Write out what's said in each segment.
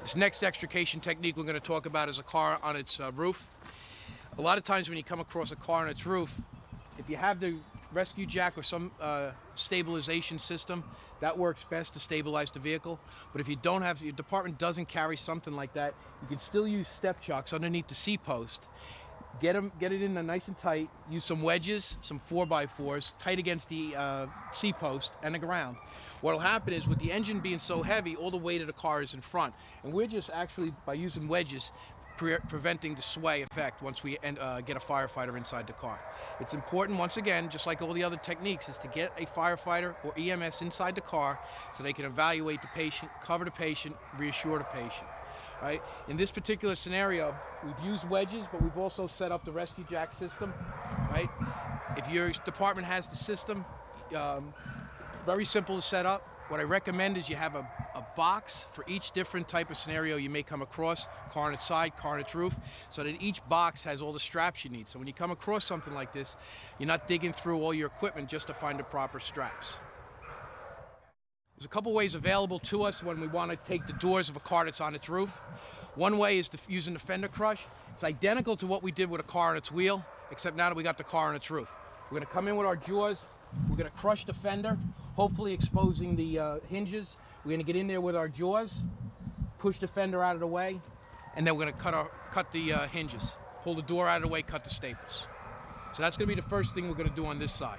This next extrication technique we're going to talk about is a car on its roof. A lot of times when you come across a car on its roof, if you have the rescue jack or some stabilization system, that works best to stabilize the vehicle. But if you don't have, your department doesn't carry something like that, you can still use step chocks underneath the C-post. Get it in there nice and tight. Use some wedges, some 4x4s, tight against the C-post and the ground. What'll happen is, with the engine being so heavy, all the weight of the car is in front, and we're just actually, by using wedges, preventing the sway effect once we get a firefighter inside the car. It's important, once again, just like all the other techniques, is to get a firefighter or EMS inside the car so they can evaluate the patient, cover the patient, reassure the patient. Right? In this particular scenario, we've used wedges, but we've also set up the rescue jack system. Right? If your department has the system, very simple to set up. What I recommend is you have a box for each different type of scenario you may come across, car on its side, car on its roof, so that each box has all the straps you need. So when you come across something like this, you're not digging through all your equipment just to find the proper straps. There's a couple ways available to us when we want to take the doors of a car that's on its roof. One way is using the fender crush. It's identical to what we did with a car on its wheel, except now that we got the car on its roof. We're going to come in with our jaws, we're going to crush the fender, hopefully exposing the hinges. We're going to get in there with our jaws, push the fender out of the way, and then we're going to cut the hinges. Pull the door out of the way, cut the staples. So that's going to be the first thing we're going to do on this side.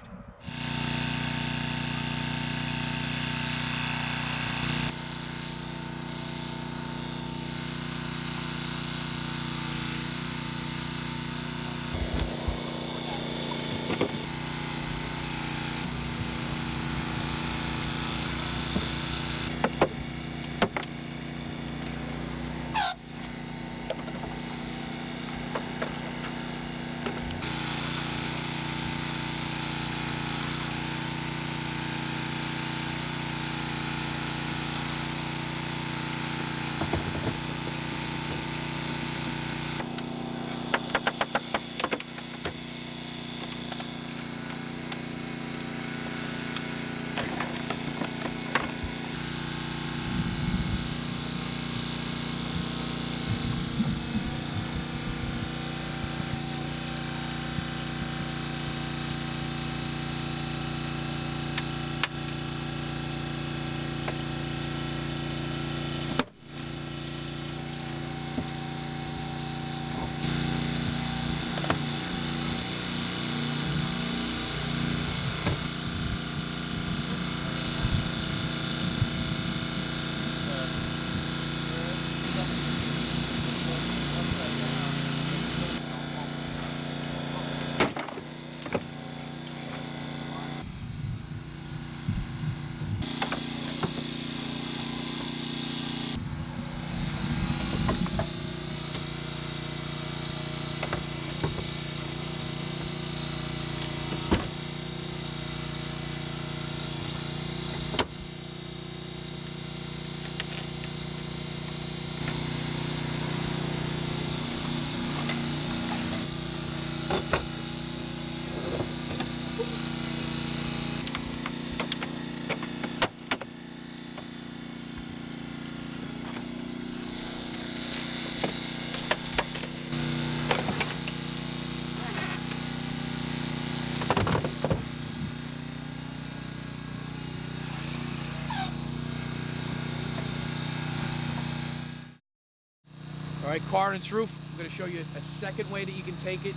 All right, car on its roof. I'm going to show you a second way that you can take it.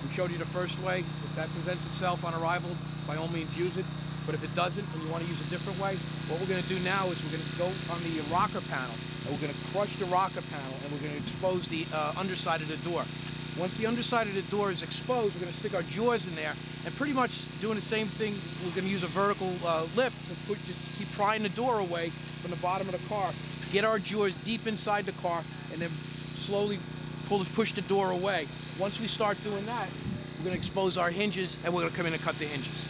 We showed you the first way. If that presents itself on arrival, by all means use it. But if it doesn't and you want to use a different way, what we're going to do now is we're going to go on the rocker panel, and we're going to crush the rocker panel, and we're going to expose the underside of the door. Once the underside of the door is exposed, we're going to stick our jaws in there, and pretty much doing the same thing. We're going to use a vertical lift to just keep prying the door away from the bottom of the car. Get our jaws deep inside the car, and then slowly push the door away. Once we start doing that, we're going to expose our hinges, and we're going to come in and cut the hinges.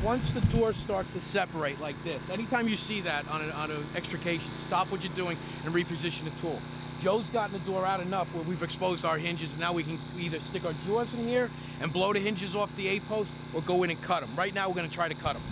once the door starts to separate like this, anytime you see that on an extrication, stop what you're doing and reposition the tool. Joe's gotten the door out enough where we've exposed our hinges, and now we can either stick our jaws in here and blow the hinges off the A-post or go in and cut them. Right now we're going to try to cut them.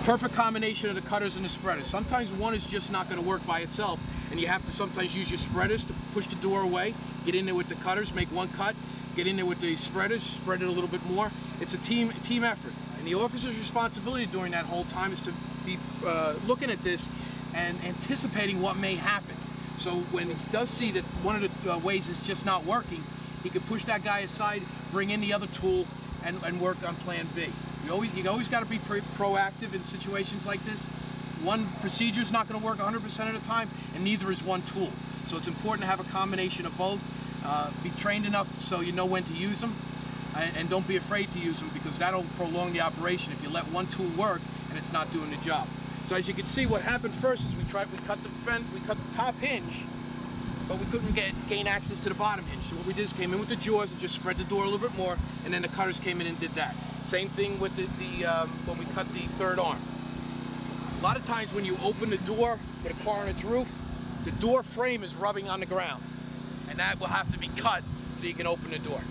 Perfect combination of the cutters and the spreaders. Sometimes one is just not going to work by itself, and you have to sometimes use your spreaders to push the door away, get in there with the cutters, make one cut, get in there with the spreaders, spread it a little bit more. It's a team effort, and the officer's responsibility during that whole time is to be looking at this and anticipating what may happen. So when he does see that one of the ways is just not working, he can push that guy aside, bring in the other tool, and work on plan B. You always got to be proactive in situations like this. One procedure is not going to work 100% of the time, and neither is one tool. So it's important to have a combination of both. Be trained enough so you know when to use them, and don't be afraid to use them, because that'll prolong the operation if you let one tool work and it's not doing the job. So as you can see, what happened first is we cut the top hinge, but we couldn't gain access to the bottom hinge. So what we did is came in with the jaws and just spread the door a little bit more, and then the cutters came in and did that. Same thing with when we cut the third arm. A lot of times when you open the door with a car on its roof, the door frame is rubbing on the ground, and that will have to be cut so you can open the door.